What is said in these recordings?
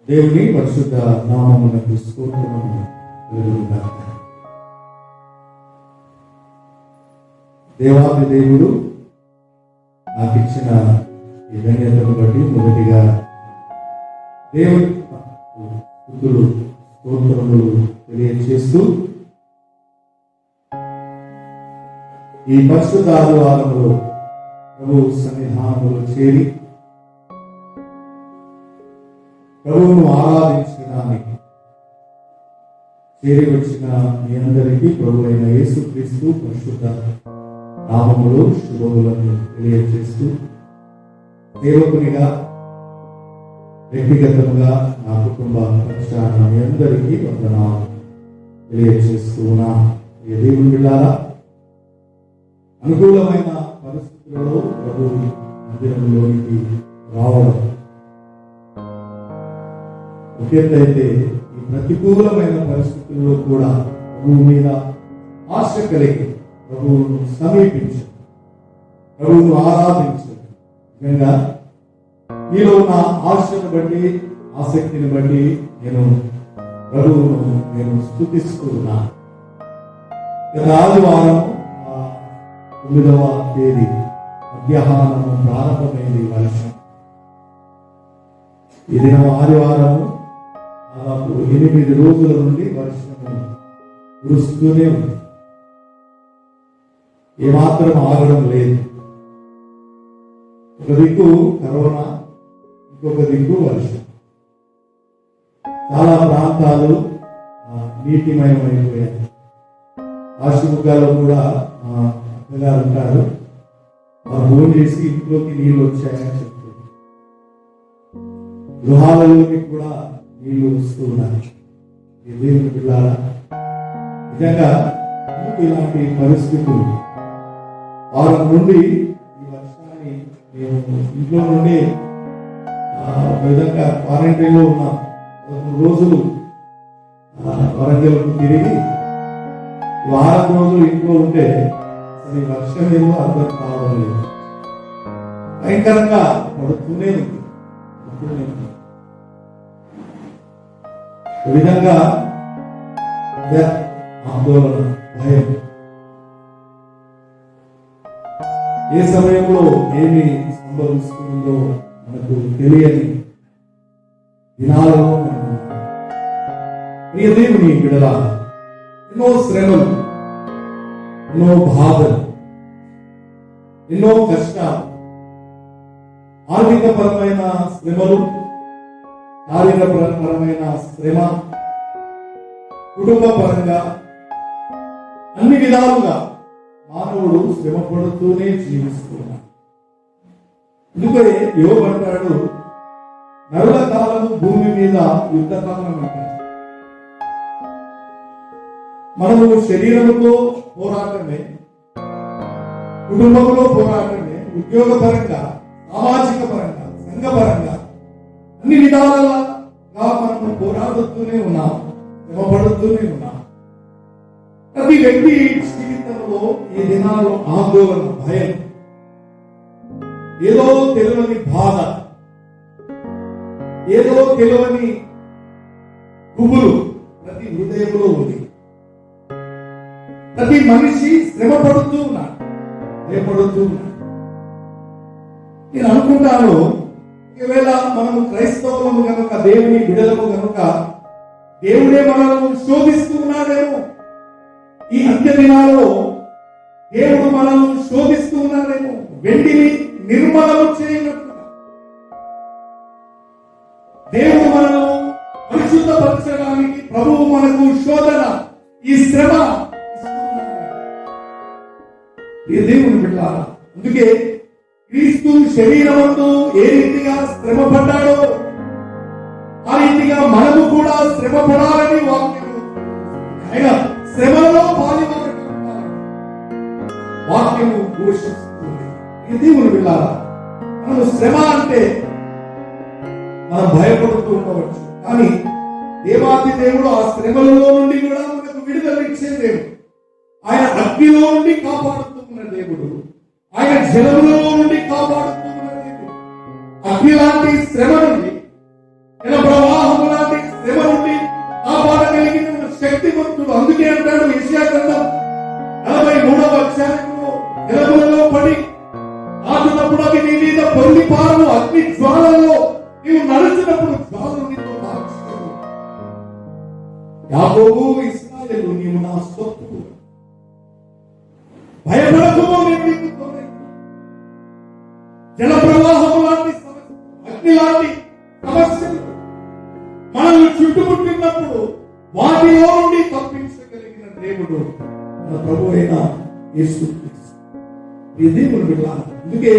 దేవుని పరిశుద్ధ నామమునకు స్తోత్రము కలుగునుగాక. దేవాది దేవుడు నాకు ఇచ్చిన ఈ ధన్యతను బట్టి మొదటిగా దేవుని స్తుతులు స్తోత్రములు తెలియజేస్తూ ఈ పరిశుద్ధ ఆదివారములో ప్రభు సన్నిధానములో చేరి ప్రభువును ఆరాధించడానికి చేరి వచ్చిన మీ అందరికీ ప్రభు అయిన యేసుక్రీస్తు పరిశుద్ధ నామములో శుభములను తెలియజేస్తూ సేవకునిగా వ్యక్తిగతంగా నా కుటుంబ పక్షాన మీ అందరికీ వందనాలు తెలియజేస్తూ ఉన్నా. దేవుని బిడ్డలారా, అనుకూలమైన పరిస్థితులలో ప్రభు మందిరంలోనికి రావడం ఒకేటైతే ఈ ప్రతికూలమైన పరిస్థితుల్లో కూడా ప్రభువు మీద ఆశ కలిగి ప్రభువును సమీపించి ప్రభువును ఆరాధించండి. నిజంగా మీలో ఉన్న ఆశను బట్టి ఆసక్తిని బట్టి నేను స్తుతిస్తున్నా. గత ఆదివారం 9వ తేదీ మధ్యాహ్నం ప్రారంభమైంది వర్షం. ఈ దినం ఆదివారము దాదాపు 8 రోజుల నుండి వర్షము కురుస్తూనే ఉంది. ఏమాత్రం ఆగడం లేదు. ఒక దిక్కు కరోనా, ఇంకొక దిక్కు వర్షం. చాలా ప్రాంతాలు నీటిమయమైపోయాయి. ఆశుముఖాలు కూడా అక్కగారు ఉంటారు, వారు ఫోన్ చేసి ఇంట్లోకి నీళ్ళు వచ్చాయని చెప్తుంది. గృహాలలోకి కూడా నీళ్లు వస్తూ ఉన్నాయి. దేవుని పిల్లారా, నిజంగా ఇలాంటి పరిస్థితులు వారం నుండి ఈ వర్షాన్ని మేము ఇంట్లో నుండి ఒక విధంగా క్వారంటైన్లో ఉన్నాం. 13 రోజులు వరంగల్కు తిరిగి వారం రోజులు ఇంట్లో ఉంటే అసలు ఈ వర్షం ఏమో అర్థం కావడం లేదు. భయంకరంగా పడుతూనే ఉంది. ఈ విధంగా ఆందోళన, భయం, ఏ సమయంలో ఏమి సంభవిస్తుందో మనకు తెలియని దినాలలో ప్రియ దేవుని బిడ్డలా, ఎన్నో శ్రమలు, ఎన్నో బాధలు, ఎన్నో కష్టాలు, ఆర్థికపరమైన శ్రమలు, శారీరకపరమైన శ్రమ, కుటుంబ పరంగా అన్ని విధాలుగా మానవుడు శ్రమ పడుతూనే జీవిస్తున్నాడు. అందుకే యోబు అంటాడు, నరుల కాలము భూమి మీద యుద్ధకాలం అంటాడు. మనము శరీరంతో పోరాటమే, కుటుంబంలో పోరాటమే, ఉద్యోగ పరంగా, సామాజిక పరంగా, సంఘపరంగా అన్ని విధాలుగా మనము పోరాడుతూనే ఉన్నాం, శ్రమపడుతూనే ఉన్నాం. ప్రతి వ్యక్తి జీవితంలో ఈ దినాల్లో ఆందోళన, భయం, ఏదో తెలియని బాధ, ఏదో తెలియని గుబులు ప్రతి హృదయంలో ఉంది. ప్రతి మనిషి శ్రమ పడుతూ ఉన్నాడు, భయపడుతూ ఉన్నాడు. నేను అనుకుంటాను, ఒకవేళ మనము క్రైస్తవులము కనుక, దేవుని బిడ్డలము కనుక, దేవుడే మనల్ని శోధిస్తూ ఉన్నాడేమో. ఈ అంత్య దినాల్లో దేవుడు మనల్ని శోధిస్తూ ఉన్నాడేమో, వెండిని నిర్మలము చేయనట్టుగా. దేవుడు మనల్ని పరిశుద్ధపరచడానికి ప్రభువు మనకు శోధన, ఈ శ్రమ దేవుని బిడ్డలారా, అందుకే క్రీస్తు శరీరమందు ఏ రీతిగా శ్రమ పడ్డాడో ఆ రీతిగా మనము కూడా శ్రమ పడాలని వాక్యము, ఆయన శ్రమలో వాక్యము ఘోషిస్తుంది. దేవుని బిడ్డలారా, మనము శ్రమ అంటే మనం భయపడుతూ ఉండవచ్చు, కానీ దేవాది దేవుడు ఆ శ్రమలలో నుండి కూడా మనకు విడుదల ఇచ్చే దేవుడు. ఆయన అగ్నిలో నుండి కాపాడుతున్న దేవుడు, ఆయన జలములో నుండి కాపాడుతున్న దేవుడు. అగ్ని లాంటి శ్రమ నుండి, జల ప్రవాహం అందుకే అంటాడు యెషయా గ్రంథం 43వ అధ్యాయంలో, జలములలో పడి ఆటునప్పుడు అవి నీ మీద పొంగి పారును, అగ్ని జ్వాలలో నీవు నడుచున్నప్పుడు జ్వాలలు నీతో కాల్చుతావు. యాకోబు, ఇశ్రాయేలు, నీవు నా సొత్తు, భయపడకుము, నేను నీకు తోడై. జల ప్రవాహము లాంటి సమస్య, అగ్ని లాంటి సమస్యలు మనల్ని చుట్టుముట్టినప్పుడు వాటిలో నుండి తప్పించగలిగిన దేవుడు మన ప్రభు అయిన యేసుక్రీస్తు. ఈ దేవుడు విడాలి. అందుకే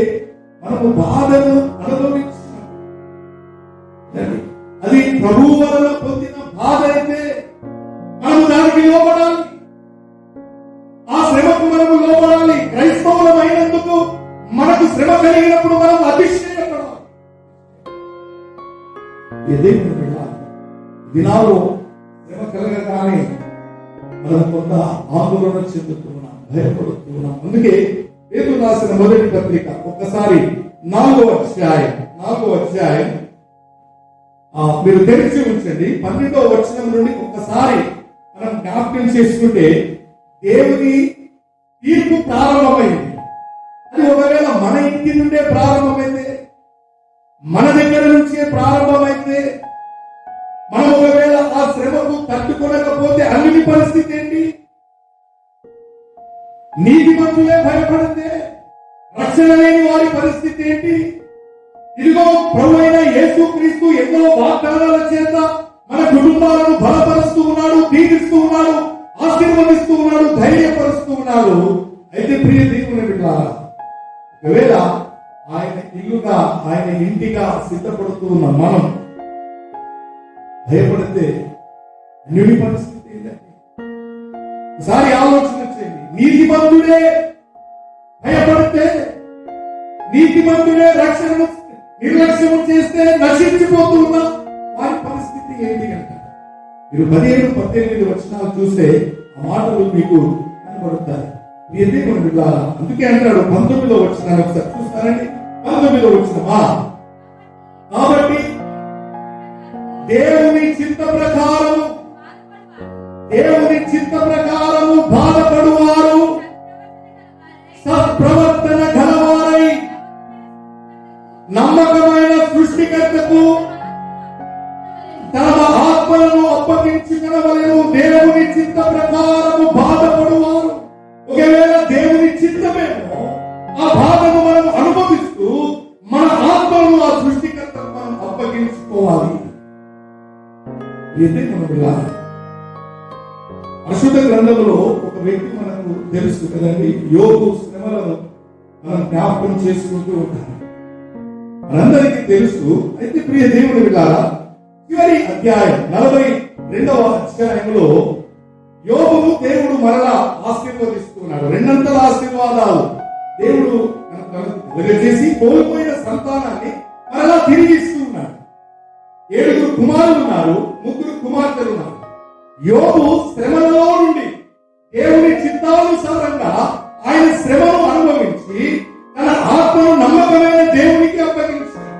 మనము బాధను అనుభవించాం, అది ప్రభువు వలన పొందిన బాధ అయితే మనము దానికి లోబడాలి, ఆ శ్రమకు మనము లోబడాలి. క్రైస్తవులమైనందుకు మనకు శ్రమ కలిగినప్పుడు మనం అతిశయపడాలి. ఇదే దినాల్లో శ్రమ కలగగానే మనం కొంత ఆందోళన చెందుతున్నాం, భయపడుతున్నాం. అందుకే పేతురు రాసిన మొదటి పత్రిక ఒక్కసారి 4వ అధ్యాయం మీరు తెరిచి ఉంచండి. 12వ వచనం నుండి ఒక్కసారి మనం జ్ఞాపకం చేసుకుంటే, దేవుని తీర్పు ప్రారంభమైంది. అది ఒకవేళ మన ఇంటి నుండే ప్రారంభమైతే, మన దగ్గర నుంచే ప్రారంభమైతే, మనం ఒకవేళ ఆ శ్రమకు తట్టుకోలేకపోతే అన్నిటి పరిస్థితి ఏంటి? నీతిమంతులే భయపడితే రక్షణ లేని వారి పరిస్థితి ఏంటి? ఇదిగో ప్రభువైన యేసుక్రీస్తు ఎన్నో వాగ్దానాల చేత మన కుటుంబాలను బలపరుస్తూ ఉన్నాడు, దీవిస్తూ ఉన్నాడు, ఆశీర్వదిస్తూ ఉన్నాడు, ధైర్యపరుస్తూ ఉన్నాడు. అయితే ప్రియ దేవుని బిడ్డలారా, ఒకవేళ ఆయన ఇల్లుగా, ఆయన ఇంటిగా సిద్ధపడుతూ ఉన్న మనం భయపడితే అన్యుని పరిస్థితి ఏంటంటే, ఒకసారి ఆలోచన చేయండి. నీతిమంతుడే భయపడితే, నీతిమంతుడే రక్షణను నిర్లక్ష్యం చేస్తే నశించిపోతూ ఉన్న వారి పరిస్థితి ఏంటి అంటే, మీరు 17-18 వచనాలు చూస్తే ఆ మాటలు మీకు కనబడతాయి. అందుకే అంటాడు 19వ వచనాన్ని ఒకసారి చూస్తారండి. 19వ వచనమా, కాబట్టి దేవుని చిత్త ప్రకారము బాధపడువారు సత్ప్రవర్తన గలవారై నమ్మకమైన సృష్టికర్తకు తమ ఆత్మలను అప్పగించుకొనవలెను. దేవుని చిత్త ప్రకారము బాధపడువారు. ఒకవేళ దేవుని చిత్తమేమో ఆ బాధను మనం అనుభవిస్తూ మన ఆత్మను ఆ సృష్టికర్తకు మనం అప్పగించుకోవాలి. పరిశుద్ధ గ్రంథంలో ఒక వ్యక్తి మనకు తెలుసు కదండి, యోబు శ్రమలను మనం జ్ఞాపకం చేసుకుంటూ ఉంటాం, మనందరికీ తెలుసు. అయితే ప్రియ దేవుని బిడ్డలారా, చివరి అధ్యాయం 42వ అధ్యాయంలో యోబును దేవుడు మరలా ఆశీర్వదిస్తున్నాడు. రెండంతల ఆశీర్వాదాలు దేవుడు కలుగజేసి కోల్పోయిన సంతానాన్ని మరలా తిరిగి ఇస్తూ ఉన్నాడు. 7 కుమారులు ఉన్నారు, 3 కుమార్తెలు ఉన్నారు. యోబు శ్రమలలో నుండి దేవుని చిత్తానుసారంగా ఆయన శ్రమను అనుభవించి తన ఆత్మను నమ్మకమైన దేవునికి అప్పగించాడు.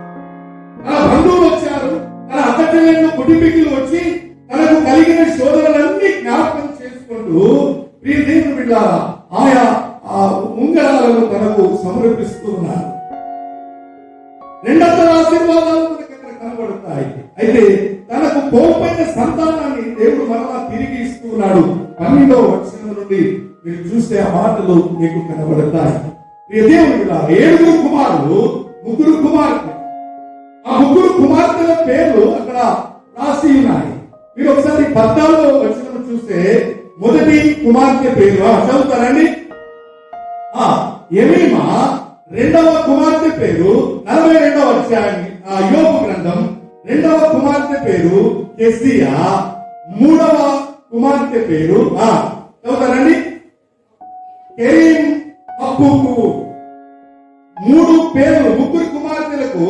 తన బంధువులు వచ్చారు, తన అక్కచెల్లెళ్ళు కుటుంబీకులు వచ్చి తనకు కలిగిన శోధనలన్నీ జ్ఞాపకం చేసుకుంటూ ప్రియ దేవుని బిడ్డలారా ఆయా ఉంగరాలను తనకు సమర్పిస్తూ ఉన్నారు. రెండంతల ఆశీర్వాదాలు మనకు అక్కడ కనబడతాయి. అయితే తనకు కోల్పోయిన సంతానాన్ని దేవుడు మరలా తిరిగి ఇస్తూ ఉన్నాడు. 12వ వచనం నుండి మీరు చూస్తే ఆ మాటలు మీకు కనబడతాయి. ప్రియ దేవుని బిడ్డలారా, 7 కుమారులు, 3 కుమార్తెలు. ఆ 3 కుమార్తెల పేర్లు అక్కడ రాసి ఉన్నాయి. మీరు ఒకసారి 14వ వచనం చూస్తే మొదటి కుమార్తె పేరు చదువుతారండి. యమీమా. రెండవ కుమార్తె పేరు 42వ అధ్యాయం యోబు గ్రంథం, 2వ కుమార్తె పేరు కెసియా, 3వ కుమార్తె పేరు చదువుతారండి కెరీం అప్పుకు. 3 పేర్లు, 3 కుమార్తెలకు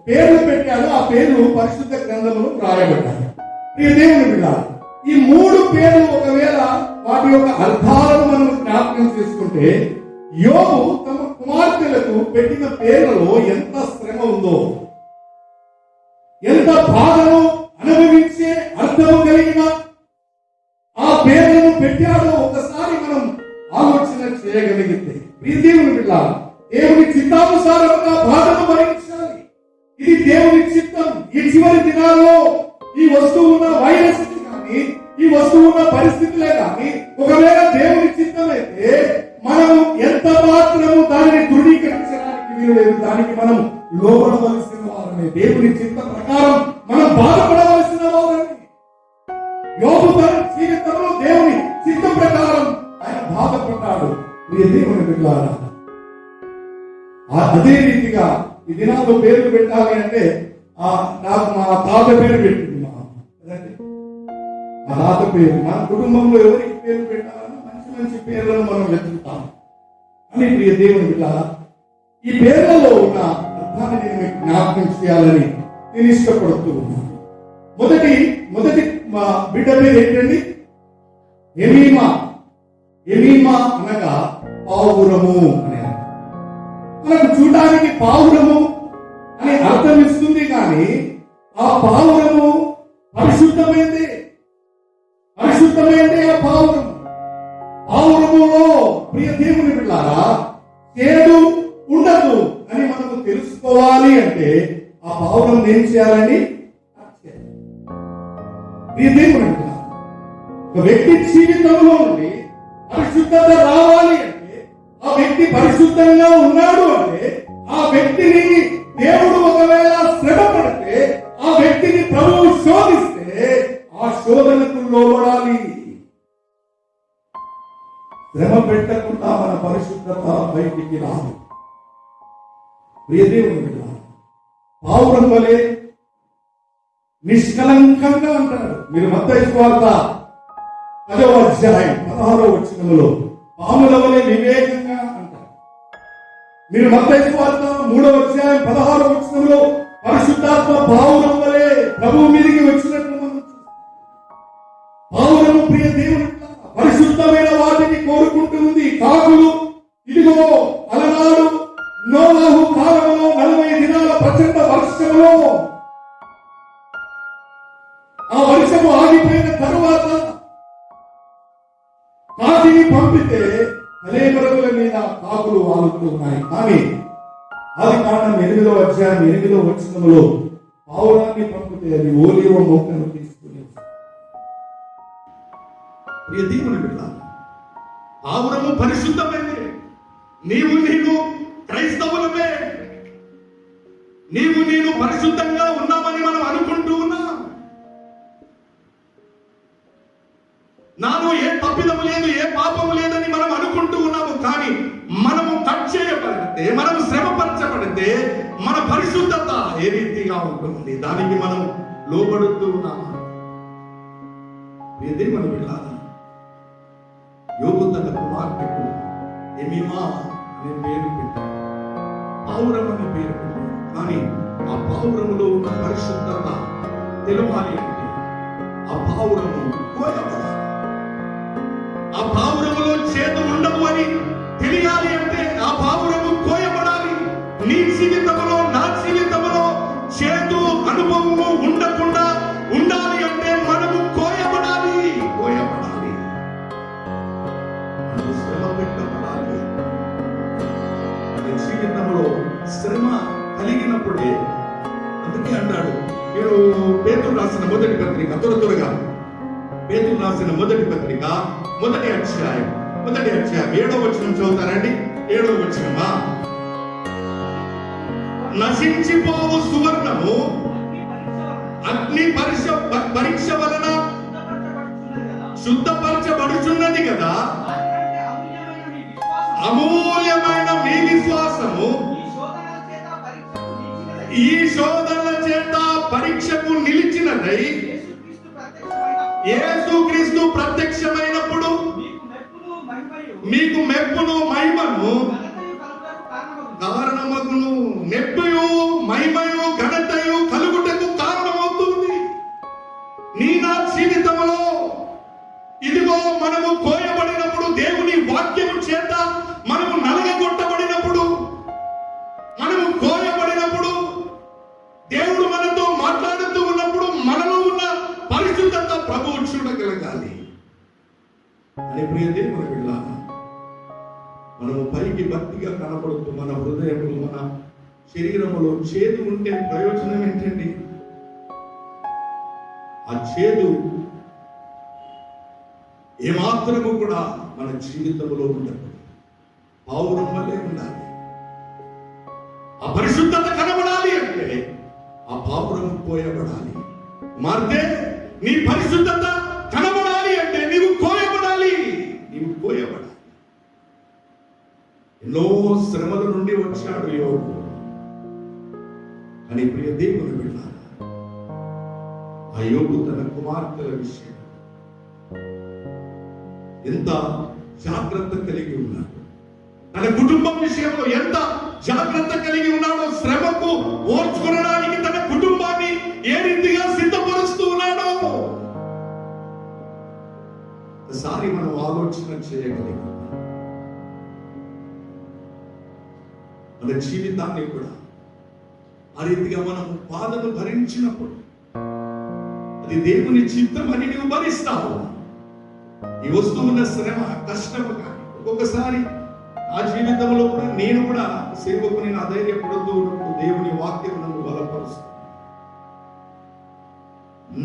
పేర్లు పెట్టాడు. ఆ పేర్లు పరిశుద్ధ గ్రంథంలో రాయబడ్డాయి. ప్రియ దేవుని బిడ్డలారా, ఈ 3 పేర్లు ఒకవేళ వాటి యొక్క అర్థాలను మనం జ్ఞాపకం చేసుకుంటే, యోబు తమ కుమార్తెలకు పెట్టిన పేర్లలో ఎంత శ్రమ ఉందో, ఎంత బాధను అనుభవించే అర్థము కలిగిన ఆ పేర్లను పెట్టాడో ఒకసారి మనం ఆలోచన చేయగలిగితే, ప్రియ దేవుని బిడ్డలారా, దేవుని చిత్తానుసారంగా బాధను భరించాలి. ఇది దేవుని చిత్తం. ఈ చివరి దినాల్లో ఈ వస్తువు ఉన్న వైరస్ కానీ, ఈ వస్తువు ఉన్న పరిస్థితులే కానీ, ఒకవేళ దేవుని చిత్తం అయితే మనం ఎంత మాత్రము దానిని ధృవీకరించడానికి వీలు లేదు. దానికి మనం లోబడవలసిన వారని, దేవుని చిత్తం ప్రకారం మనం బాధపడవలసిన వారని. యోబు తన జీవితంలో దేవుని చిత్తం ప్రకారం ఆయన బాధపడ్డాడు. ప్రియ దేవుని బిడ్డలారా, అదే రీతిగా ఈ దినాల్లో పేర్లు పెట్టాలి అంటే నాకు మా తాత పేరు పెట్టింది. మా తాత పేరు, మన కుటుంబంలో ఎవరికి పేరు పెట్టాలని మంచి మంచి పేర్లను మనం వెతుకుతాం. అని ప్రియ దేవుని బిడ్డలారా, ఈ పేర్లలో ఉన్న అర్థాన్ని నేను మీకు జ్ఞాపకం చేయాలని నేను ఇష్టపడుతూ ఉన్నాను. మొదటి మా బిడ్డ పేరు ఏంటండి? ఎమీమా. ఎమీమా అనగా పావురము అనే. మనకు చూడడానికి పావురము అని అర్థం ఇస్తుంది, కానీ ఆ పావురము పరిశుద్ధమైంది. పరిశుద్ధమైంది ఆ పావురం. పావురములో ప్రియ దేవుని బిడ్డలారా చేదు ఉండదు అని మనకు తెలుసుకోవాలి అంటే ఆ పావురం ఏం చేయాలని? ప్రియ దేవుని బిడ్డలారా, ఒక వ్యక్తి జీవితంలో నుండి పరిశుద్ధత రావాలి అంటే, ఆ వ్యక్తి పరిశుద్ధంగా ఉన్నాడు అంటే, ఆ వ్యక్తిని దేవుడు ఒకవేళ శ్రమ పడితే, ఆ వ్యక్తిని ప్రభువు శోధిస్తే ఆ శోధనకు లోబడాలి. శ్రమ పెట్టకుండా మన పరిశుద్ధత బయటికి రాదు. ప్రియ దేవుని బిడ్డలారా, పావురం వలె నిష్కలంకంగా అంటాడు. మీరు మత్తయి సువార్త 10వ అధ్యాయం 16వ వచనంలో పాముల వలె వివేకంగా అంటారు. మీరు మత్తయి సువార్త 3వ అధ్యాయం 16వ వచనంలో పరిశుద్ధాత్మ పావురం వలె ప్రభువు మీదికి వచ్చినట్లు మనం చూస్తాం. పావురము ప్రియ దేవుని పరిశుద్ధమైన వాటిని కోరుకుంటుంది. కాకులు ఇదిగో అలనాడు నోవాహు కాలంలో 40 దినాల ప్రచండ వర్షంలో ఆ వర్షము ఆగిపోయిన తరువాత కాకిని పంపితే కలేబరముల మీద కాకులు వాలుతూ ఉన్నాయి. కానీ ఆదికాండం 8వ అధ్యాయం 8వ వచనంలో పావురాన్ని పంపితే అది ఓలివ మొక్కను తీసుకుని. ప్రియ దేవుని బిడ్డలారా, పావురము పరిశుద్ధమైనది. నీవు క్రైస్తవులమే. నీవు పరిశుద్ధంగా ఉన్నామని మనం అనుకుంటూ ఉన్నాం. నాలో ఏ తప్పిదము లేదు, ఏ పాపము లేదని మనం అనుకుంటూ ఉన్నాము. కానీ మనము కట్ చేయబడితే, మనం శ్రమపరచబడితే మన పరిశుద్ధత ఏ రీతిగా ఉంటుంది, దానికి మనం లోబడుతూ ఉన్నాము. ఏదే మనం వెళ్ళాలి. యోబు తన కుమార్తెకు ఎమీమా అనే పేరు పెట్టాడు, పావురం అనే పేరు పెట్టాడు. కానీ ఆ పావురములో ఉన్న పరిశుద్ధత తెలవాలి అంటే ఆ పావురము కోయబడాలి. ఆ పావురములో చేదు ఉండవు అని తెలియాలి అంటే ఆ పావురము కోయబడాలి. నీ జీవితంలో, నా జీవితంలో చేదు అనుభవము ఉండకుండా ఉండాలి అంటే మనము కోయబడాలి. మనము శ్రమ పెట్టబడాలి. మన జీవితంలో శ్రమ కలిగినప్పుడే, అందుకే అంటాడు, నేను పేతురు రాసిన మొదటి పత్రిక త్వరగా పేతురు రాసిన మొదటి పత్రిక మొదటి అధ్యాయం 7వ వచనం చదువుతారండి. 7వ వచనమా, నశించిపోవు సువర్ణము అగ్ని పరీక్ష వలన శుద్ధపరచబడుచున్నది కదా, అమూల్యమైన మీ విశ్వాసము ఈ శోధనల చేత పరీక్షకు నిలిచినదై యేసుక్రీస్తు ప్రత్యక్షమైనప్పుడు మీకు మెప్పును మహిమను కారణమగును. మెప్పుయు మహిమయు ఘనతయు కలుగుటకు కారణమవుతుంది. నీ నా జీవితంలో ఇదిగో మనము కోయబడినప్పుడు, దేవుని వాక్యము చేత మనము నలగగొట్టబడినప్పుడు, మనము కోయబడినప్పుడు, దేవుడు మనతో మాట్లాడుతూ ఉన్నప్పుడు మనలో ఉన్న పరిశుద్ధత ప్రభువు చూడగలగాలి. అని ప్రియ దేవుని బిడ్డలారా, మనము పైకి భక్తిగా కనపడుతూ మన హృదయములు మన శరీరములో చేదు ఉంటే ప్రయోజనం ఏంటండి? ఆ చేదు ఏమాత్రము కూడా మన జీవితంలో ఉండదు. పావురం వల్లే ఉండాలి. ఆ పరిశుద్ధత కనబడాలి అంటే ఆ పావురం కోయబడాలి. మార్తే నీ పరిశుద్ధత కనబడాలి అంటే నీవు కోయబడాలి. నీవు కోయబడాలి. ఎన్నో శ్రమల నుండి వచ్చాడు యోబు. అని ప్రియ దేవుని బిడ్డలారా, ఆ యోబు తన కుమార్తెల విషయం ఎంత జాగ్రత్త కలిగి ఉన్నాడు, తన కుటుంబం విషయంలో ఎంత జాగ్రత్త కలిగి ఉన్నాడో, శ్రమకు ఓర్చుకోవడానికి తన కుటుంబాన్ని ఏ రీతిగా సిద్ధపరుస్తూ ఉన్నాడో ఒకసారి మనం ఆలోచన చేయగలిగాం. మన జీవితాన్ని కూడా ఆ రీతిగా మనం బాధను భరించినప్పుడు అది దేవుని చిత్తం అని నువ్వు భరిస్తావు. ఈ వస్తువున్న శ్రమ కష్టము కానీ ఒక్కొక్కసారి ఆ జీవితంలో కూడా నేను కూడా సేవకుని అధైర్యపడుతూ ఉన్నప్పుడు దేవుని వాక్యం నన్ను బలపరుస్తుంది.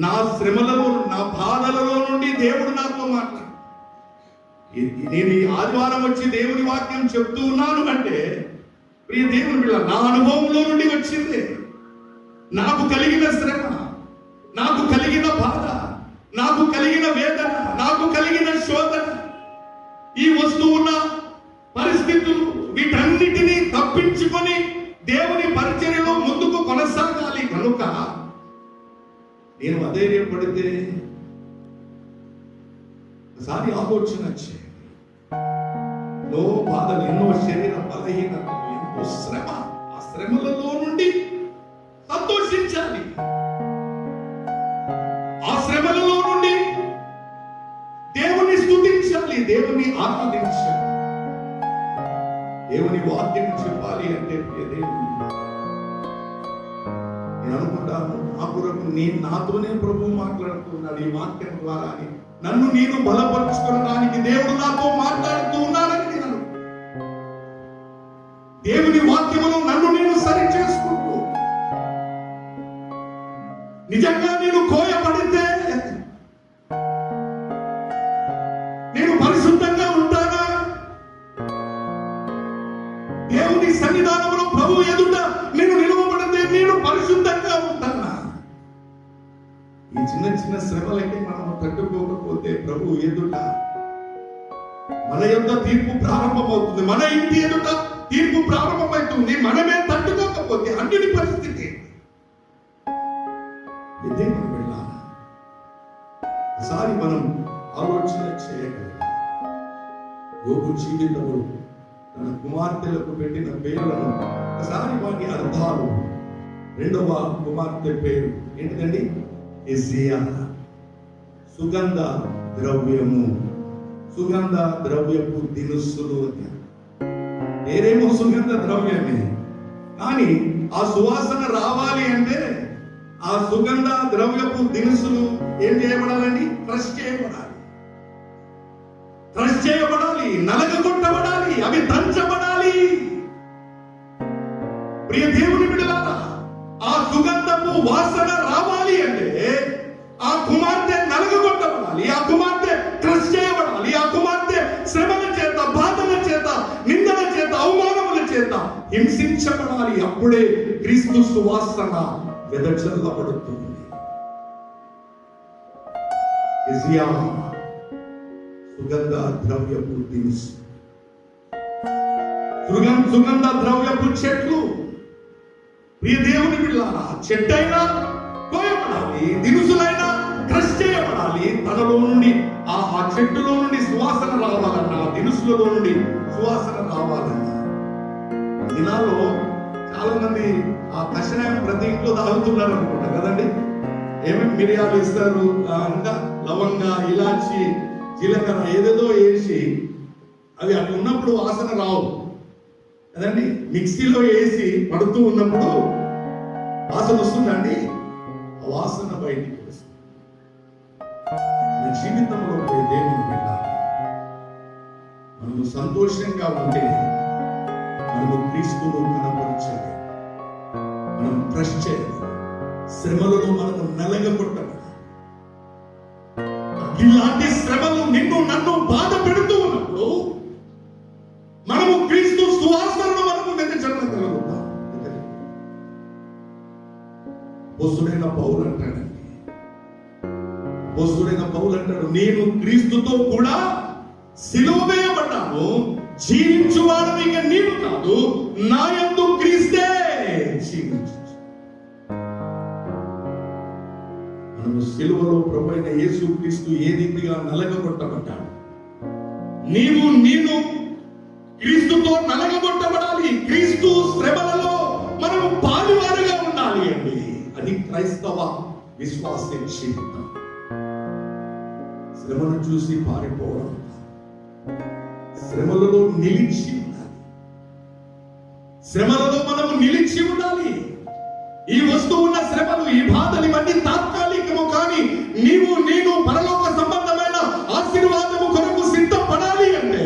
నా శ్రమలలో నా బాధలలో నుండి దేవుడు నాతో మాట్లాడు. నేను ఈ ఆదివారం వచ్చి దేవుని వాక్యం చెప్తూ ఉన్నాను అంటే ప్రియ దేవుని బిడ్డ నా అనుభవంలో నుండి వచ్చింది. నాకు కలిగిన శ్రమ, నాకు కలిగిన బాధ, నాకు కలిగిన వేదన, నాకు కలిగిన శోధన, ఈ వస్తువున్న పరిస్థితులు వీటన్నిటినీ తప్పించుకొని దేవుని పరిచర్యలో ముందుకు కొనసాగాలి. కనుక నేను అధైర్యపడితే ఒకసారి ఆలోచన చేయండి. ఎన్నో బాధలు, ఎన్నో శరీర బలహీనతలు, ఎంతో శ్రమ. ఆ శ్రమలలో నుండి సంతోషించాలి. ఆ శ్రమలలో నుండి దేవుని స్తుతించాలి, దేవుని ఆరాధించాలి, దేవుని వాక్యం చెప్పాలి అంటే దేవుని నేను అనుకుంటాను నా కొరకు నాతోనే ప్రభు మాట్లాడుతున్నాడు ఈ వాక్యం ద్వారా. నన్ను నేను బలపరుచుకోవడానికి దేవుడు నాతో మాట్లాడుతూ ఉన్నాడని నేను దేవుని వాక్యములో నన్ను నేను సరి చేసుకుంటూ నిజంగా నేను కోయబడితే నేను పరిశుద్ధంగా ఉంటానా? దేవుని సన్నిధానంలో ప్రభు ఎదుట నేను నిలవబడితే నేను పరిశుద్ధంగా ఉంటానా? ఈ చిన్న చిన్న శ్రమలకి మనం తట్టుకోకపోతే ప్రభు ఎదుట మన యొక్క తీర్పు ప్రారంభమవుతుంది. మన ఇంటి ఎదుట తీర్పు ప్రారంభమవుతుంది. మనమే తట్టుకోకపోతే అన్నిటి పరిస్థితి ఒకసారి మనం ఆలోచన చేయగలిగాం. యోబు జీవితంలో తన కుమార్తెలకు పెట్టిన పేర్లను ఒకసారి వాటి అర్థాలు. రెండవ కుమార్తె పేరు ఏంటిదండి? ఎజియా. సుగంధ ద్రవ్యము, సుగంధ ద్రవ్యపు దినుసులు అని. నేనేమో సుగంధ ద్రవ్యమే, కానీ ఆ సువాసన రావాలి అంటే ఆ సుగంధ ద్రవ్యపు దినుసులు ఏం చేయబడాలండి? క్రష్ చేయబడాలి, క్రష్ చేయబడాలి, నలగగొట్టబడాలి, అవి దంచబడాలి. ప్రియ దేవుని బిడ్డలారా, ఆ సుగంధపు వాసన రావాలి అంటే ఆ కుమార్తె నలగగొట్టబడాలి, ఆ కుమార్తె క్రష్ చేయబడాలి, ఆ కుమార్తె శ్రమల చేత, బాధల చేత, నిందల చేత, అవమానముల చేత హింసించబడాలి. అప్పుడే క్రీస్తు సువాసన వెదజల్లబడుతుంది. ఎజియా సుగంధ ద్రవ్యపు దినుసు, సుగంధ ద్రవ్యపు చెట్లు. ప్రియ దేవుని బిడ్డలారా, చెట్టైనా కోయబడాలి, దినుసులైనా క్రష్ చేయబడాలి. తనలో నుండి ఆ చెట్టులో నుండి సువాసన రావాలన్నా, దినుసులలో నుండి సువాసన రావాలన్నా. దినాల్లో చాలా మంది ఆ కషాయం ప్రతి ఇంట్లో తాగుతున్నారు అనుకుంటా కదండి. ఏమేమి మిరియాలు ఇస్తారు, ఇంకా లవంగ, ఇలాచి, జీలకర్ర ఏదేదో వేసి అవి అట్లా ఉన్నప్పుడు వాసన రావు కదండి. మిక్సీలో వేసి పడుతూ ఉన్నప్పుడు వాసన వస్తుందండి. ఆ వాసన బయటికి వస్తుంది. మన జీవితంలో దేవుని బిడ్డ సంతోషంగా ఉంటే మనము క్రీస్తును కనపరచాలి, మనం ట్రస్ట్ చేయాలి. శ్రమలలో మనము నలగగొట్టాలి. ఇలాంటి శ్రమలు నిన్ను నన్ను బాధ పెడుతూ ఉన్నప్పుడు మనము క్రీస్తు సువాసనను మనము వెదజల్లగలుగుతాం. అపోస్తలుడైన పౌలు అంటాడు, నేను క్రీస్తుతో కూడా సిలువ వేయబడ్డాను, జీవించువాడు ఇక నీవు కాదు, నా యందు క్రీస్తే జీవించు. మనము సిలువలో ప్రభువైన యేసు క్రీస్తు ఏ రీతిగా నలగగొట్టబడ్డాడు, నీవు నేను క్రీస్తుతో నలగగొట్టబడాలి. క్రీస్తు శ్రమలలో మనము పాలువారుగా ఉండాలి అండి. అది క్రైస్తవ విశ్వాస జీవితం. శ్రమను చూసి పారిపోవడం, శ్రమలలో నిలిచి ఉండాలి. శ్రమలలో మనము నిలిచి ఉండాలి. ఈ వస్తువున్న శ్రమలు, ఈ బాధలు ఇవన్నీ తాత్కాలికము, కానీ నీవు నేను పరలోక సంబంధమైన ఆశీర్వాదము కొరకు సిద్ధపడాలి అంటే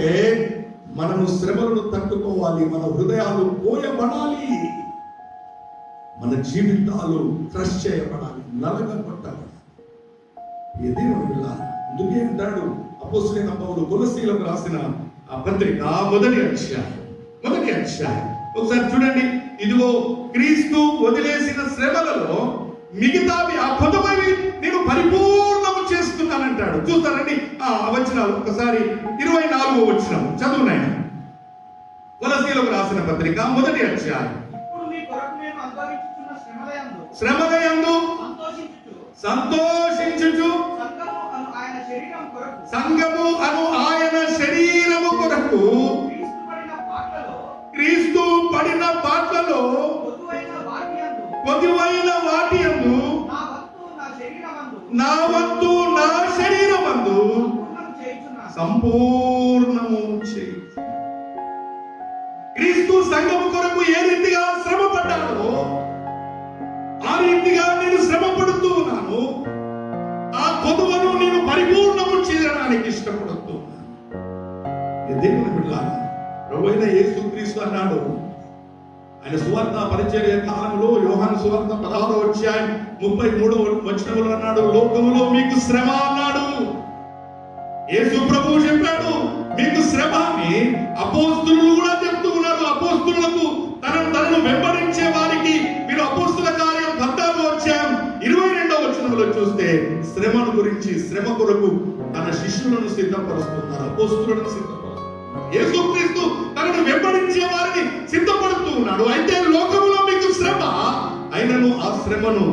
మనము శ్రమలను తట్టుకోవాలి. మన హృదయాలు పోయబడాలి, మన జీవితాలు క్రష్ చేయబడాలి, నలగగొట్టబడాలి. అందుకే అంటాడు అపోస్తలుడైన పౌలు కొలస్సీయులకు రాసిన ఆ పత్రిక మొదటి అధ్యాయం ఒకసారి చూడండి. ఇదిగో క్రీస్తు వదిలేసిన శ్రమలలో మిగతావి ఆ పదవి నేను పరిపూర్ణము చేస్తున్నానంటాడు. చూస్తారండి ఆ వచనాలు ఒకసారి. 24వ వచనం చదువునాయన. కొలస్సీయులకు రాసిన పత్రిక మొదటి అధ్యాయం. శ్రమలయందు సంతోషించుచు సంఘము అను ఆయన శరీరము కొరకు క్రీస్తు పడిన పాటలలో పొదువైన వాటి యందు నా వంతు నా శరీరమందు సంపూర్ణము చేయి. క్రీస్తు సంఘము కొరకు ఏ రీతిగా శ్రమ పడ్డాడో ఆ రీతిగా నేను శ్రమ పడుతూ ఉన్నాను. ఆ పొదువను నేను పరిపూర్ణము చేయడానికి ఇష్టపడుతూ ఉన్నాను. దేవుని బిడ్డలారా, ప్రభువైన యేసుక్రీస్తు అన్నాడు, ఆయన సువార్త పరిచర్య కాలంలో యోహాను సువార్త 16వ అధ్యాయం 33వ వచనంలో అన్నాడు, లోకములో మీకు శ్రమ అన్నాడు. యేసు ప్రభువు చెప్పాడు మీకు శ్రమ అని. అపోస్తలులు కూడా చెప్తూ ఉన్నారు. అపోస్తలులకు తనను వెంబడించే వారికి మీరు అపోస్తల కార్యం 14వ అధ్యాయం 22వ వచనంలో చూస్తే శ్రమను గురించి, శ్రమ కొరకు తన శిష్యులను సిద్ధపరుస్తున్నారు, అపోస్తలులను సిద్ధపరుస్తున్నారు. యేసుక్రీస్తు తనను వెంబడించే వారిని సిద్ధపడుతూ ఉన్నాడు. అయితే లోకములో మీకు శ్రమ అయినను ఆ శ్రమను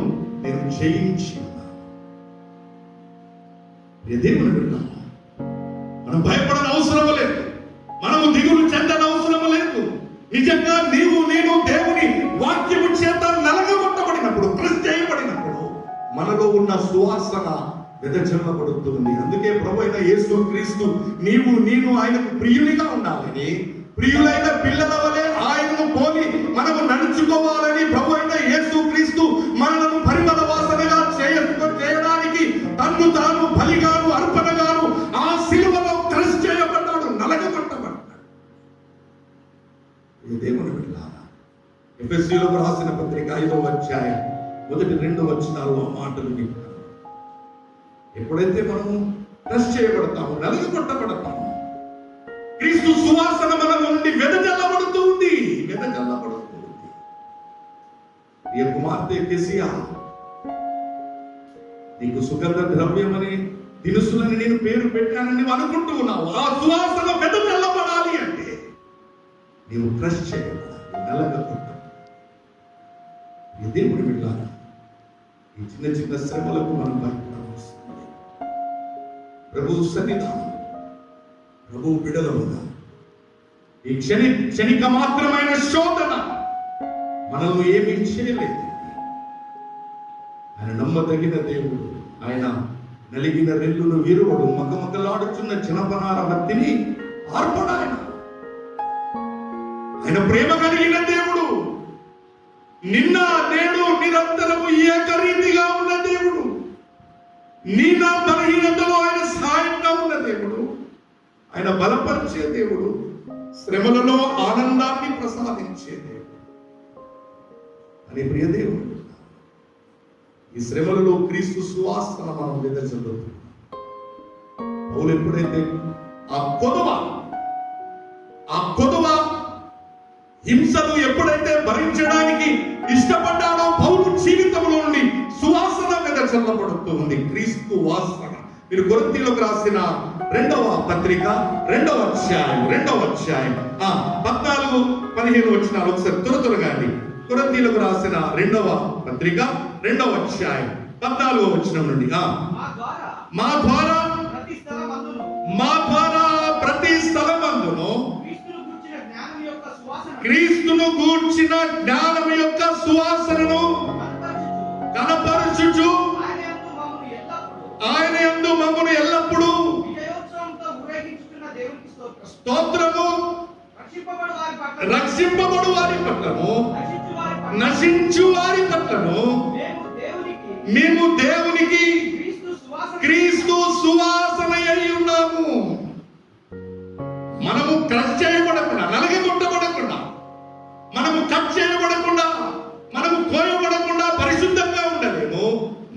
నేను జయించి ఉన్నాను. దేవుని బిడ్డలారా, మనం భయపడని అవసరం లేదు, మనము దిగులు చెందని అవసరం లేదు. నిజంగా నీవు నేను దేవుని వాక్యము చేత నలగగొట్టబడినప్పుడు, క్రష్ చేయబడినప్పుడు మనలో ఉన్న సువాసన వెదజల్లబడుతుంది. అందుకే ప్రభువైన యేసుక్రీస్తు నీవు నేను ఆయనకు ప్రియునిగా ఉండాలని, ప్రియులైన పిల్లల వలె ఆయనను పోలి మనము నడుచుకోవాలని ప్రభువైన యేసుక్రీస్తు మనలను పరిమళ వాసనగా చేయడానికి తన్ను తాను బలిగాను అర్పణగాను ఆ సిలువలో క్రష్ చేయబడ్డాడు, నలగగొట్టబడ్డాడు. దేవుని బిడ్డలారా, ఎఫెసీయులకు రాసిన పత్రిక 5వ అధ్యాయం 1-2 వచనాల్లో మాటలు వింటాం. ఎప్పుడైతే మనము క్రష్ చేయబడతామో, నలగగొట్టబడతామో, క్రీస్తు సువాసన మన నుండి వెదజల్లబడుతూ ఉంది. ఈ కుమార్తె కెసియా, నీకు సుగంధ ద్రవ్యమని దినుసులని నేను పేరు పెట్టానని నువ్వు అనుకుంటూ ఉన్నావు. ఆ సువాసన వెదజల్లబడాలి అంటే నీవు క్రష్ చేయబడాలి, నలగగొట్టాలి. ఈ దేవుని బిడ్డలారా, ఈ చిన్న చిన్న శ్రమలకు మనం భయపడవలసింది. ప్రభు సన్నిధానం, ప్రభు బిడలముగా ఈ క్షణిక మాత్రమైన శోధన మనల్ని ఏమీ చేయలేదు. ఆయన నమ్మదగిన దేవుడు. ఆయన నలిగిన రెల్లును విరువడు, మగమగలాడుచున్న జనపనార మత్తిని ఆర్పడాయన. ఆయన ప్రేమ కలిగిన దేవుడు, నిన్న నేడు నిరంతరము ఏకరీతిగా ఉన్న దేవుడు. నీ నా బలహీనతలో ఆయన సహాయంగా ఉన్న దేవుడు. ఆయన బలపరిచే దేవుడు, శ్రమలలో ఆనందాన్ని ప్రసాదించే దేవుడు అని ప్రియ దేవుడు. ఈ శ్రమలలో క్రీస్తు సువాసన మనం వెదజల్లుతున్నాం. పౌలు ఎప్పుడైతే ఆ కొదవ హింసను ఎప్పుడైతే భరించడానికి ఇష్టపడ్డాడో, పౌలు జీవితంలో నుండి సువాసన వెదజల్లబడుతూ ఉంది, క్రీస్తు వాసన. మీరు కొరింథీయులకు రాసిన 2వ పత్రిక 2వ అధ్యాయం 14-15 వచనాలు ఒకసారి త్వరగా అండి. కొరింథీయులకు రాసిన 2వ పత్రిక 2వ అధ్యాయం 14వ వచనం నుండి, మా ద్వారా ప్రతి స్థలమందును క్రీస్తును గూర్చిన జ్ఞానం యొక్క సువాసనను కనపరచుచు ఆయన యందు మమ్మును ఎల్లప్పుడూ స్తోత్రము, రక్షింపబడు వారి పట్లను, నశించు వారి పట్లను మేము దేవునికి క్రీస్తు సువాసన అయి ఉన్నాము. మనము క్రష్ చేయబడకుండా, నలగగొట్టబడకుండా, మనము కట్ చేయబడకుండా, మనము కోయబడకుండా పరిశుద్ధంగా ఉండలేము.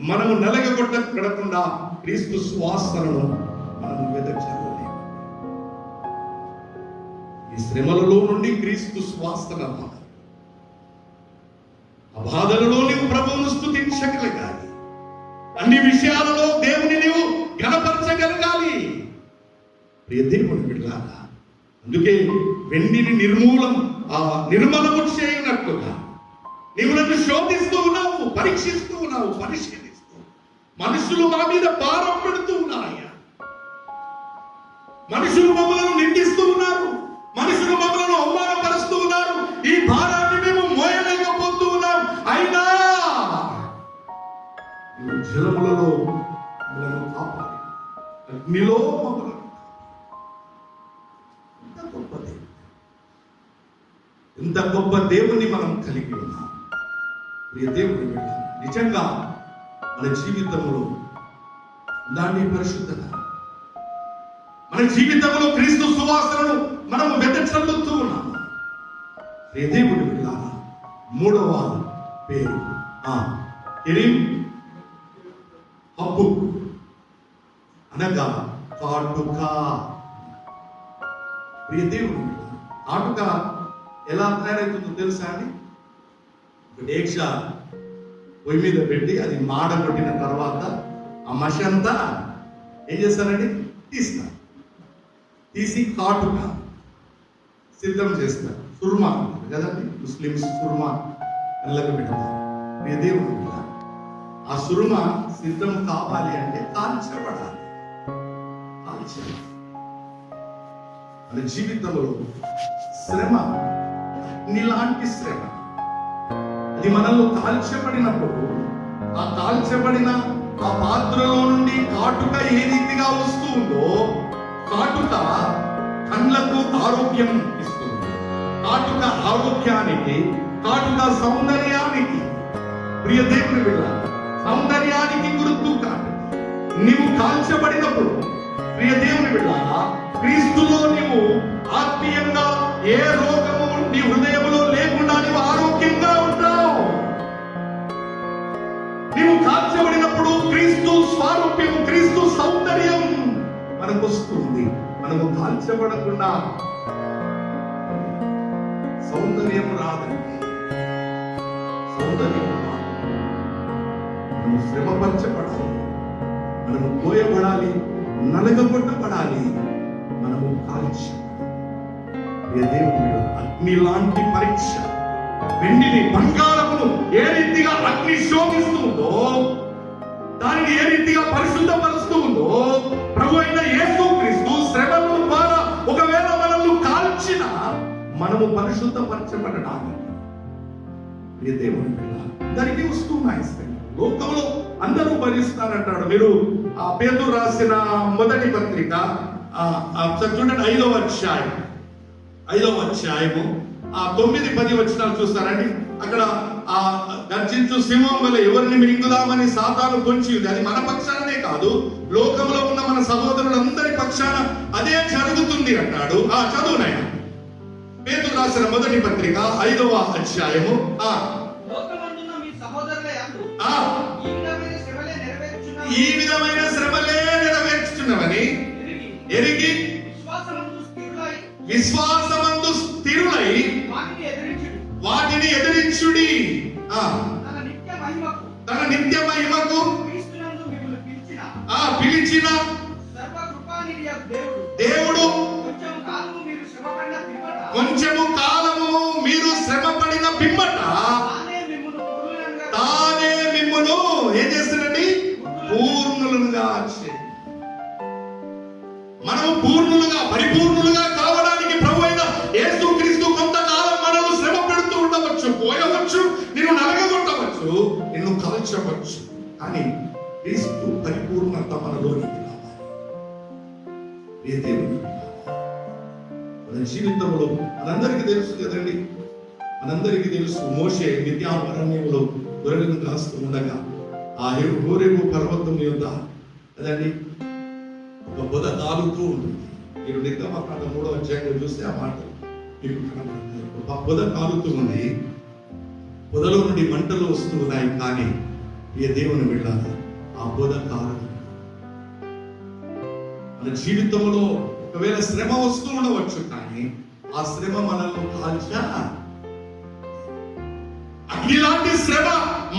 మనము నలగగొట్టబడకుండా క్రీస్తు సువాసనను మనము వెదజల్లలేము. ఈ శ్రమలలో నుండి క్రీస్తు సువాసన, ఆ బాధలలో నీవు ప్రభువును స్తుతించగలగాలి. అన్ని విషయాలలో దేవుని నీవు ఘనపరచగలగాలి. ప్రియ దేవుని బిడ్డలారా, అందుకే వెండిని నిర్మలము చేయనట్లుగా నీవు నన్ను శోధిస్తూ ఉన్నావు, పరీక్షిస్తూ ఉన్నావు, పరిశీలిస్తూ. మనుషులు మా మీద భారం పెడుతూ ఉన్నారయ్యా. మనుషులు మమ్మలను నిందిస్తూ ఉన్నారు, మనుషులు మమ్మలను అవమానపరుస్తూ ఉన్నారు. ఈ భారాన్ని మేము మోయలేకపోతూ ఉన్నాం. అయినా జలములలో మమ్మలను కాపాడి, అగ్నిలో మమ్మలను ఎంత గొప్ప దేవుని మనం కలిగి ఉన్నాం. ప్రియ దేవుని బిడ్డ, నిజంగా మన జీవితంలో దాన్ని పరిశుద్ధత, మన జీవితంలో క్రీస్తు సువాసనను మనము వెదజల్లుతూ ఉన్నాము. ప్రియ దేవుని బిడ్డ, 3వ పేరు హబ్బుక్ అనగా కాటుక. ప్రియ దేవుని బిడ్డ, కాటుక ఎలా తయారవుతుందో తెలుసా అండి? డేక్ష పొయ్యి మీద పెట్టి అది మాడ కొట్టిన తర్వాత ఆ మషి అంతా ఏం చేస్తారండి? తీసి కాటుక సిద్ధం చేస్తారు. సుర్మా కదండి, ముస్లిమ్స్ సుర్మా కళ్ళకు పెడతారు. ప్రియ దేవుని బిడ్డ, ఆ సుర్మా సిద్ధం కావాలి అంటే కాల్చబడాలి. మన జీవితంలో శ్రమ నీలాంటి శ్రమ, అది మనలో కాల్చబడినప్పుడు, ఆ కాల్చబడిన ఆ పాత్రలో నుండి కాటుక ఏ రీతిగా వస్తూ ఉందో, కాటుక కళ్ళకు ఆరోగ్యం ఇస్తుంది. కాటుక ఆరోగ్యానికి, కాటుక సౌందర్యానికి, ప్రియ దేవుని బిడ్డ, సౌందర్యానికి గుర్తు కాదు. నీవు కాల్చబడినప్పుడు ప్రియ దేవుని బిడ్డ, క్రీస్తులో నీవు ఆత్మీయంగా ఏ రోగము నీ హృదయంలో లేకుండా నీవు ఆరోగ్యంగా ఉంటావు. నీవు కాల్చబడినప్పుడు క్రీస్తు స్వారూప్యం, క్రీస్తు సౌందర్యం మనకు వస్తుంది. మనము కాల్చబడకుండా సౌందర్యం రాదండి. సౌందర్యం రాదు. మనము శ్రమపరచబడాలి, మనము కోయబడాలి, నలగగొట్టబడాలి, మనము కాల్చబడాలి. అగ్ని లాంటి పరీక్ష, వెండిని బంగారమును ఏ రీతిగా అగ్ని శోధిస్తుందో, దానిని ఏ రీతిగా పరిశుద్ధపరుస్తూ ఉందో, ప్రభు అయిన యేసుక్రీస్తు శ్రమల ద్వారా ఒకవేళ మనల్ని కాల్చిన మనము పరిశుద్ధపరచబడడానికి దేవుని పిల్ల అందరికీ వస్తున్నాయి. లోకంలో అందరూ భరిస్తారంటాడు. మీరు ఆ పేతురు రాసిన మొదటి పత్రిక చూడండి, 5వ అధ్యాయము 9-10 వచనాలు చూస్తారండి. అక్కడ ఆ గర్జించు సింహం వల్ల ఎవరిని మింగుదామని సాతాను పొంచి ఉంది. అది మన పక్షానే కాదు, లోకంలో ఉన్న మన సహోదరులందరి పక్షాన అదే జరుగుతుంది. జరుగుతుంది అంటాడు. చదువునయ్యా. పేతురు రాసిన మొదటి పత్రిక 5వ అధ్యాయము. లోకమందున్న మీ సహోదరుల యందు ఈ విధమైన శ్రమలే నెరవేర్చుచున్నవని ఎరిగి విశ్వాసమందు స్థిరులై వాటిని ఎదిరించుడి. తన నిత్య మహిమకు పిలిచిన దేవుడు కొంచెము కాలము మీరు శ్రమపడిన పిమ్మట తానే మిమ్మును ఏం చేస్తాడండి? పూర్ణులుగా. మనము పూర్ణులుగా పరిపూర్ణులుగా కావడానికి ప్రభు అయిన యేసుక్రీస్తు కొంతకాలం మనల్ని శ్రమ పెడుతూ ఉండవచ్చు, పోయవచ్చు, నిన్ను నలగగొట్టవచ్చు, నిన్ను కాల్చవచ్చు. కానీ క్రీస్తు పరిపూర్ణత మనలోనికి రావాలి. మన జీవితంలో మనందరికీ తెలుసు కదండి, మనందరికీ తెలుసు. మోషే మిద్యాను అరణ్యంలో గొర్రెలను కాస్తూ ఉండగా ఆ హోరేబు పర్వతం యొక్క కదండి ఒక పొద కాలుతూ ఉంటుంది. మీరు నిర్గమకాండ 3వ అధ్యాయంలో చూస్తే ఆ మాట మీకు కనబడుతుంది. ఒక పొద కాలుతూ ఉంది, పొదలో నుండి మంటలు వస్తూ ఉన్నాయి. కానీ ఏ దేవుని వెళ్ళాలి, ఆ పొద కాలదు. మన జీవితంలో ఒకవేళ శ్రమ వస్తూ ఉండవచ్చు, కానీ ఆ శ్రమ మనల్ని కాల్చా. అగ్నిలాంటి శ్రమ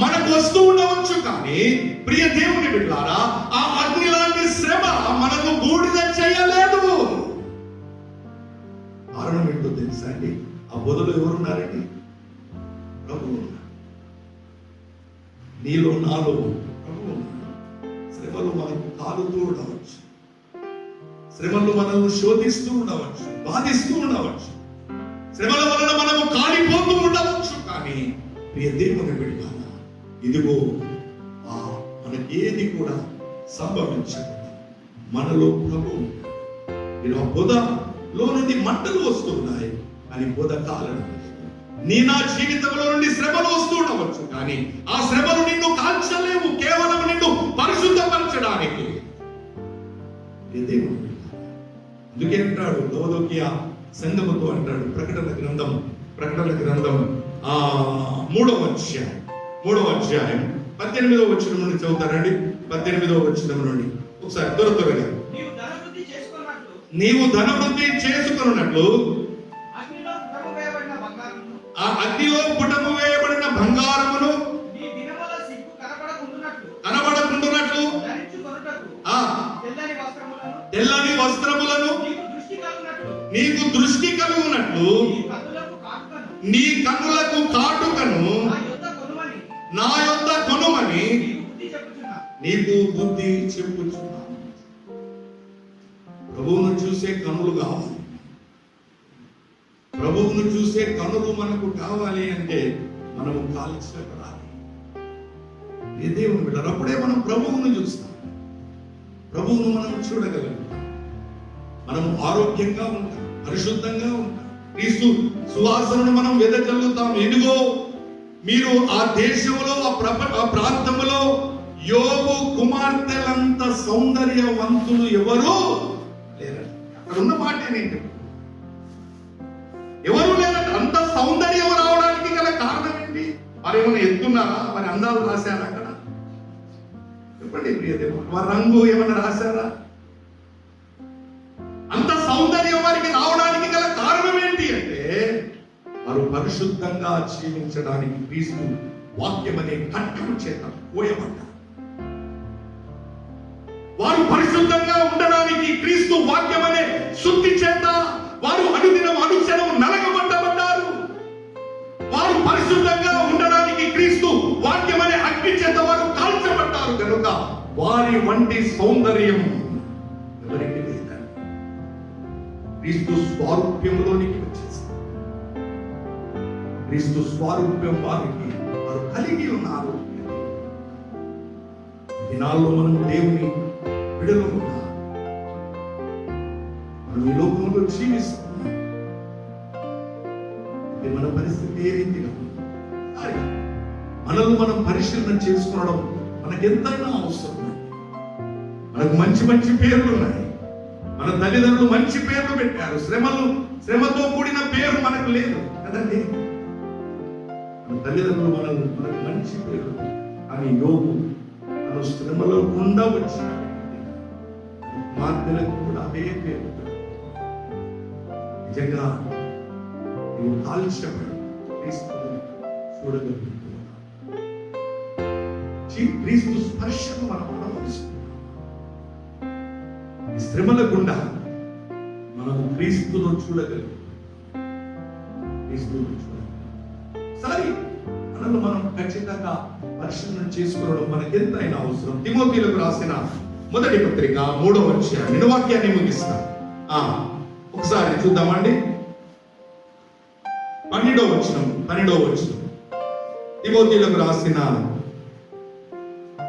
మనకు వస్తూ ఉండవచ్చు, కానీ ప్రియ దేవుని బిడ్డలారా, ఆ అగ్నిలాంటి శ్రమ మనకు బూడిద చేయలేదు. కారణం ఏంటో తెలుసా అండి? ఆ బొదలో ఎవరున్నారండి? ప్రభువు ఉన్నారు. నీలో నాలో ప్రభువు ఉన్నారు. శ్రమలు మనకు కాలుతూ ఉండవచ్చు, శ్రమలు మనల్ని శోధిస్తూ ఉండవచ్చు, బాధిస్తూ ఉండవచ్చు, శ్రమల వలన మనము కాలిపోతూ ఉండవచ్చు. కానీ ప్రియ దేవుని బిడ్డలారా, ఇదిగో మనకేది కూడా సంభవించదు. మనలో ప్రభు. ఆ పొదలో నుండి మంటలు వస్తున్నాయి, కానీ పొద కాలను. నా జీవితంలో నుండి శ్రమలు వస్తూ ఉండవచ్చు, కానీ ఆ శ్రమలు నిన్ను కాల్చలేవు. కేవలం నిన్ను పరిశుద్ధపరచడానికి. అందుకే అంటాడు లవదోకియ సంఘముతో అంటాడు, ప్రకటన గ్రంథం 3వ అధ్యాయం 18వ వచనం నుండి చదువుతారండి. 18వ వచనం నుండి ఒకసారి త్వరగా. నీవు ధనవృద్ధి చేసుకున్నట్లు ఆ అగ్నిలో పుటము వేయబడిన బంగారమును కనబడకుండునట్లు తెల్లని వస్త్రములను నీకు దృష్టి కలుగునట్లు నీ కన్నులకు కాటుకను నా యొద్ద కొనుమని నీకు బుద్ధి చెప్పుచున్నాను. ప్రభువును చూసే కన్నులు కావాలి. ప్రభువును చూసే కన్నులు మనకు కావాలి అంటే మనము కాల్చబడాలి. దేవుని బిడ్డలు, అప్పుడే మనం ప్రభువును చూస్తాం, ప్రభువును మనం చూడగలుగుతాం, మనం ఆరోగ్యంగా ఉంటాం, పరిశుద్ధంగా ఉంటాం, క్రీస్తు సువాసనను మనం వెదజల్లుతాం. ఇదిగో మీరు ఆ దేశంలో ఆ ప్రాంతంలో యోబు కుమార్తెలంత సౌందర్యవంతులు ఎవరు లేరంట. అక్కడ ఉన్న మాట ఏంటి? ఎవరు లేరంట. అంత సౌందర్యం రావడానికి గల కారణం ఏంటి? వారు ఏమైనా ఎత్తున్నారా? వారి అందాలు రాశారా? అక్కడ చెప్పండి ప్రియదేవుడు, వారి రంగు ఏమైనా రాశారా? అంత సౌందర్యం వారికి రావడానికి గల కారణం ఏంటి అంటే వారు పరిశుద్ధంగా జీవించడానికి క్రీస్తు వాక్యం అనే ఖడ్గము చేత పోయబడ్డారు. వారు పరిశుద్ధంగా ఉండడానికి క్రీస్తు వాక్యం అనే శుద్ధి చేత వారు అనుక్షణం నలగబడ్డబడ్డారు. వారు పరిశుద్ధంగా ఉండడానికి క్రీస్తు వాక్యం అనే అగ్ని చేత వారు కాల్చబడ్డారు. కనుక వారి వంటి సౌందర్యం ఎవరికి లేదని క్రీస్తు స్వారూప్యంలోనికి వచ్చేసి క్రీస్తు స్వారూప్యం వారికి వారు కలిగి ఉన్నారు. దినాల్లో మనం దేవుని విడుదల ఉన్నారు. మనం ఈ లోకంలో జీవిస్తున్నాం. మన పరిస్థితి ఏ రీతిగా మనల్ని మనం పరిశీలన చేసుకోవడం మనకు ఎంతైనా అవసరం. మనకు మంచి మంచి పేర్లు ఉన్నాయి, మన తల్లిదండ్రులు మంచి పేర్లు పెట్టారు, పెట్టారు. శ్రమతో కూడిన పేరు మనకు లేదు కదండి. మన తల్లిదండ్రులు మనకు మంచి పేరు, కానీ యోగు తను శ్రమలో గుండా వచ్చిన కుమార్తెలకు కూడా అదే పేరు. నిజంగా నువ్వు కాల్చబడి క్రీస్తును చూడగలుగుతున్నావు. క్రీస్తు స్పర్శను మనం అనుభవిస్తున్నాం. ఈ శ్రమల గుండా మనం క్రీస్తును చూడగలుగుతాం. క్రీస్తును చూడగలుగుతాం. సరే, మనల్ని మనం ఖచ్చితంగా పరిశీలన చేసుకోవడం మనకి ఎంతైనా అవసరం. తిమోతిలకు రాసిన మొదటి పత్రిక 3వ అధ్యాయం నేను వాక్యాన్ని ముగిస్తా. ఒకసారి చూద్దామండి. 12వ వచనం తిమోతిలకు రాసిన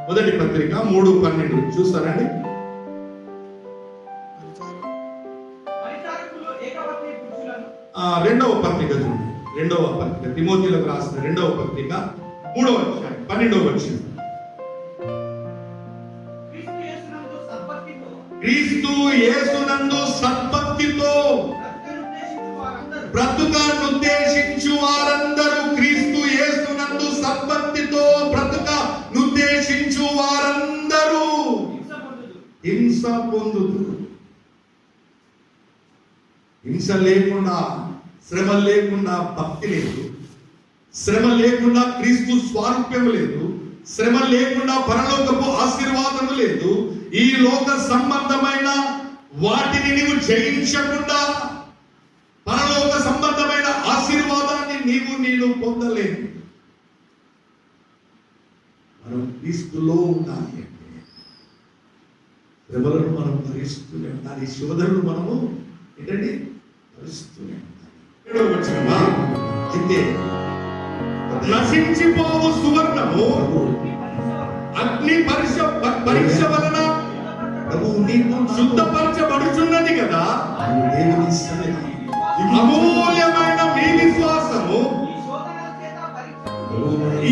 మొదటి పత్రిక 3:12 చూస్తారండి. రెండవ పత్రిక చూడండి. రెండవ పత్రిక తిమోతిలకు రాసిన రెండవ పత్రిక 3వ అధ్యాయం 12వ వచనం. క్రీస్తు యేసునందు సద్భక్తితో బ్రతుకనుద్దేశించు వారందరూ, క్రీస్తు యేసునందు సద్భక్తితో బ్రతుకనుద్దేశించు వారందరూ హింస పొందుదురు. హింస లేకుండా, శ్రమ లేకుండా భక్తి లేదు. శ్రమ లేకుండా క్రీస్తు స్వారూప్యం లేదు. శ్రమ లేకుండా పరలోకపు ఆశీర్వాదము లేదు. ఈ లోక సంబంధమైన వాటిని నీవు జయించకుండా పరలోక సంబంధమైన ఆశీర్వాదాన్ని నేను పొందలేను. మనం క్రీస్తులో ఉండాలి అంటే శ్రమలను మనం భరిస్తూనే ఉండాలి. శోధనలు మనము ఏంటండి భరిస్తూనే ఉండాలి. 7వ వచనమా, అయితే నశించిపోవు సువర్ణము అగ్ని పరీక్ష వలన నీకు శుద్ధపరచబడుచున్నది కదా. దేవుని సన్నిధి అమూల్యమైన మీ విశ్వాసము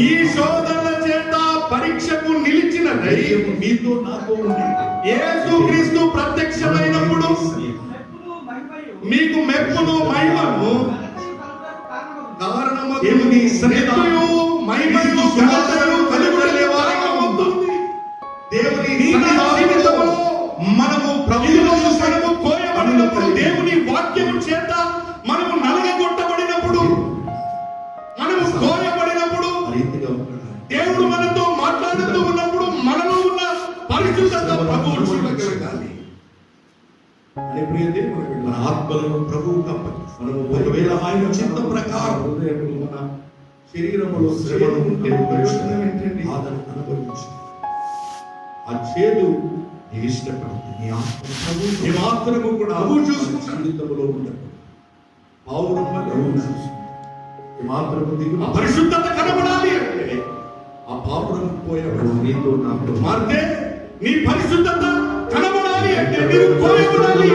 ఈ శోధనల చేత పరీక్షకు నిలిచినదై మీతో నాతో ఉంది. యేసుక్రీస్తు ప్రత్యక్షమైనప్పుడు మీకు మెప్పును మహిమను కారణము దేవుని సన్నిధియు మహిమను కలుగుటలేవారిగా ఉంటుంది. దేవుని సన్నిధిలో మనము ప్రభువులో మనము కోయబడినప్పుడు, దేవుని వాక్యము చేత మనము నలగగొట్టబడినప్పుడు, మనము కోయబడినప్పుడు, దేవుడు మనతో మాట్లాడుతూ ఉన్నప్పుడు మనలో ఉన్న పరిశుద్ధత ప్రభువు చూడగలగాలి. మన ఆత్మలను ప్రభువుకు అప్పగిస్తాం. మనము ఒకవేళ ఆయన చిత్త ప్రకారం మన శరీరములో శ్రమను ఉంటే ప్రయోజనం ఏంటండి? ఆదరణ అనుభవించాలి. ఆ చేదు నీవు ఇష్టపడుతుంది. నీ ఆత్మ ప్రభువు నీ మాత్రము కూడా ప్రభువు చూసుకుంటా జీవితంలో ఉండదు. పౌరమ్మ ప్రభువు చూసుకుంటా నీ మాత్రము దిగు. ఆ పరిశుద్ధత కనబడాలి అంటే ఆ పాపురం పోయినప్పుడు నీతో నాతో మారితే నీ పరిశుద్ధత కనబడాలి అంటే నీవు కోయబడాలి.